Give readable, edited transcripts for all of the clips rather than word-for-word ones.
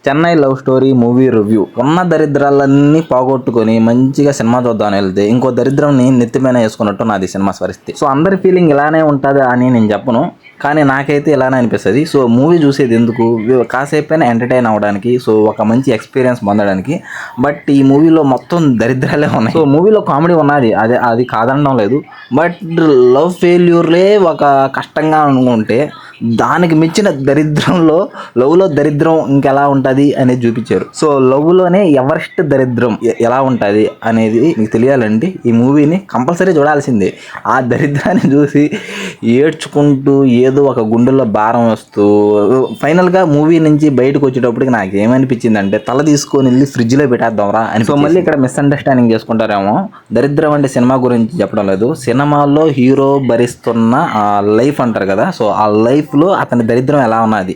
Chennai love story movie review. ఉన్న దరిద్రాలన్నీ పోగొట్టుకొని మంచిగా సినిమా చూద్దామని వెళ్తే ఇంకో దరిద్రంని నెత్తిపైన వేసుకున్నట్టు నాది సినిమా పరిస్థితి. సో అందరి ఫీలింగ్ ఇలానే ఉంటుంది అని నేను చెప్పను, కానీ నాకైతే ఇలానే అనిపిస్తుంది. సో మూవీ చూసేది ఎందుకు, కాసేపైనా ఎంటర్టైన్ అవ్వడానికి, సో ఒక మంచి ఎక్స్పీరియన్స్ పొందడానికి. బట్ ఈ మూవీలో మొత్తం దరిద్రాలే ఉన్నాయి. సో మూవీలో కామెడీ ఉన్నది, అది కాదనడం లేదు. బట్ లవ్ ఫెయిల్యూర్లే ఒక కష్టంగా అనుకుంటే దానికి మించిన దరిద్రంలో లవ్లో దరిద్రం ఇంకెలా ఉంటుంది అనేది చూపించారు. సో లవ్లోనే ఎవరెస్ట్ దరిద్రం ఎలా ఉంటుంది అనేది మీకు తెలియాలంటే ఈ మూవీని కంపల్సరీ చూడాల్సిందే. ఆ దరిద్రాన్ని చూసి ఏడ్చుకుంటూ ఏదో ఒక గుండెల్లో భారం వస్తూ ఫైనల్గా మూవీ నుంచి బయటకు వచ్చేటప్పటికి నాకు ఏమనిపించింది అంటే తల తీసుకొని వెళ్ళి ఫ్రిడ్జ్లో పెట్టేద్దాంరా అని. సో మళ్ళీ ఇక్కడ మిస్అండర్స్టాండింగ్ చేసుకుంటారేమో. దరిద్రం అంటే సినిమా గురించి చెప్పడం లేదు, సినిమాలో హీరో భరిస్తున్న లైఫ్ అంటారు కదా, సో ఆ లైఫ్లో అతని దరిద్రం ఎలా ఉన్నది.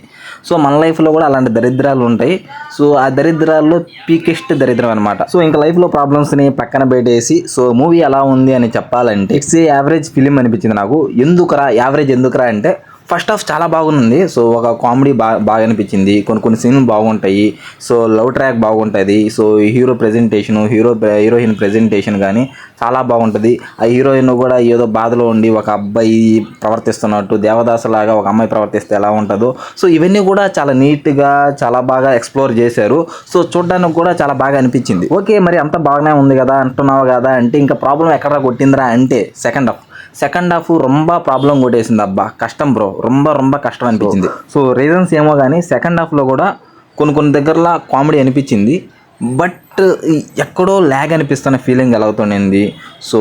సో మన లైఫ్లో కూడా అలాంటి దరిద్రాలు ఉంటాయి. సో ఆ దరిద్రాల్లో పీకెస్ట్ దరిద్రం అనమాట. సో ఇంకా లైఫ్లో ప్రాబ్లమ్స్ని పక్కన పెట్టేసి సో మూవీ ఎలా ఉంది అని చెప్పాలంటే ఇట్స్ యావరేజ్ ఫిలిం అనిపించింది నాకు. ఎందుకురా యావరేజ్ ఎందుకురా అంటే ఫస్ట్ హాఫ్ చాలా బాగుంది. సో ఒక కామెడీ బాగా అనిపించింది, కొన్ని సీన్లు బాగుంటాయి. సో లవ్ ట్రాక్ బాగుంటుంది. So hero presentation heroine presentation కానీ చాలా బాగుంటుంది. ఆ హీరోయిన్ కూడా ఏదో బాధలో ఉండి ఒక అబ్బాయి ప్రవర్తిస్తున్నట్టు దేవదాసలాగా ఒక అమ్మాయి ప్రవర్తిస్తే ఎలా ఉంటుందో, సో ఇవన్నీ కూడా చాలా నీట్గా చాలా బాగా ఎక్స్ప్లోర్ చేశారు. సో చూడడానికి కూడా చాలా బాగా అనిపించింది. ఓకే మరి అంత బాగానే ఉంది కదా అంటున్నావు కదా అంటే ఇంకా ప్రాబ్లం ఎక్కడ కొట్టిందిరా అంటే సెకండ్ హాఫ్ రొంబ ప్రాబ్లం కొట్టేసింది. అబ్బా కష్టం బ్రో, రొంబ కష్టం అనిపించింది. సో రీజన్స్ ఏమో కానీ సెకండ్ హాఫ్లో కూడా కొన్ని దగ్గరలో కామెడీ అనిపించింది. బట్ ఎక్కడో ల్యాగ్ అనిపిస్తున్న ఫీలింగ్ ఎలా అవుతుంది. సో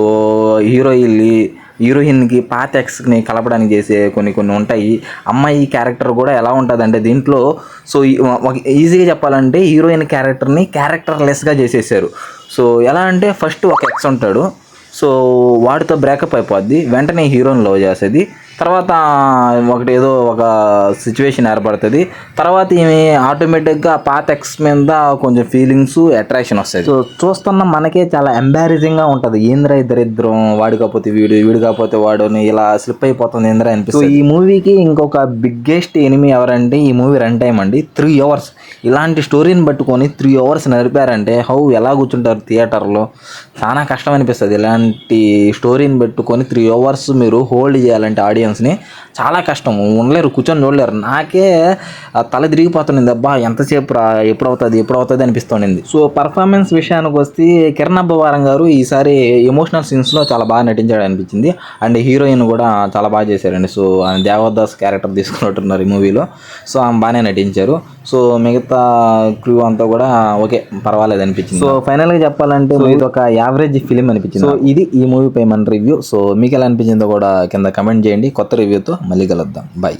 హీరోయిన్కి పాత ఎక్స్ని కలపడానికి చేసే కొన్ని ఉంటాయి. అమ్మాయి క్యారెక్టర్ కూడా ఎలా ఉంటుంది అంటే దీంట్లో సో ఈజీగా చెప్పాలంటే హీరోయిన్ క్యారెక్టర్ని క్యారెక్టర్లెస్గా చేసేసారు. సో ఎలా అంటే ఫస్ట్ ఒక ఎక్స్ ఉంటాడు, సో వాడితో బ్రేకప్ అయిపోద్ది, వెంటనే హీరోయిన్ లవ్ చేస్తుంది. తర్వాత ఏదో ఒక సిచ్యువేషన్ ఏర్పడుతుంది. తర్వాత ఈమె ఆటోమేటిక్గా పాత ఎక్స్ మీద కొంచెం ఫీలింగ్స్ అట్రాక్షన్ వస్తాయి. సో చూస్తున్న మనకే చాలా ఎంబారసింగ్గా ఉంటుంది. ఏంద్రా దరిద్రం, వాడు కాకపోతే వీడు కాకపోతే వాడుని ఇలా స్లిప్ అయిపోతుంది ఏంద్రా అనిపిస్తుంది. సో ఈ మూవీకి ఇంకొక బిగ్గెస్ట్ ఎనిమీ ఎవరంటే ఈ మూవీ రన్ టైం అండి 3 hours. ఇలాంటి స్టోరీని పట్టుకొని 3 hours నడిపారంటే ఎలా కూర్చుంటారు థియేటర్లో, చాలా కష్టం అనిపిస్తుంది. ఇలాంటి స్టోరీని పెట్టుకొని 3 hours మీరు హోల్డ్ చేయాలంటే ఆడియన్స్ని చాలా కష్టం, ఉండలేరు, కూర్చొని చూడలేరు. నాకే తల తిరిగిపోతుంది, అబ్బా ఎంతసేపు రా ఎప్పుడవుతుంది అనిపిస్తుంది. సో పర్ఫార్మెన్స్ విషయానికి వస్తే కిరణ్ అబ్బవరం గారు ఈసారి ఎమోషనల్ సీన్స్లో చాలా బాగా నటించాడు అనిపించింది. అండ్ హీరోయిన్ కూడా చాలా బాగా చేశారండి. సో ఆయన దేవదాస్ క్యారెక్టర్ తీసుకున్నట్టున్నారు ఈ మూవీలో. సో ఆమె బాగానే నటించారు. సో మిగతా క్రూ అంతా కూడా ఓకే పర్వాలేదు అనిపించింది. సో ఫైనల్గా చెప్పాలంటే ఇది ఒక యావరేజ్ ఫిలిం అనిపించింది. సో ఇది ఈ మూవీ పై మన రివ్యూ. సో మీకు ఎలా అనిపించిందో కూడా కింద కమెంట్ చేయండి. కొత్త రివ్యూతో మళ్ళీ కలుద్దాం. బాయ్.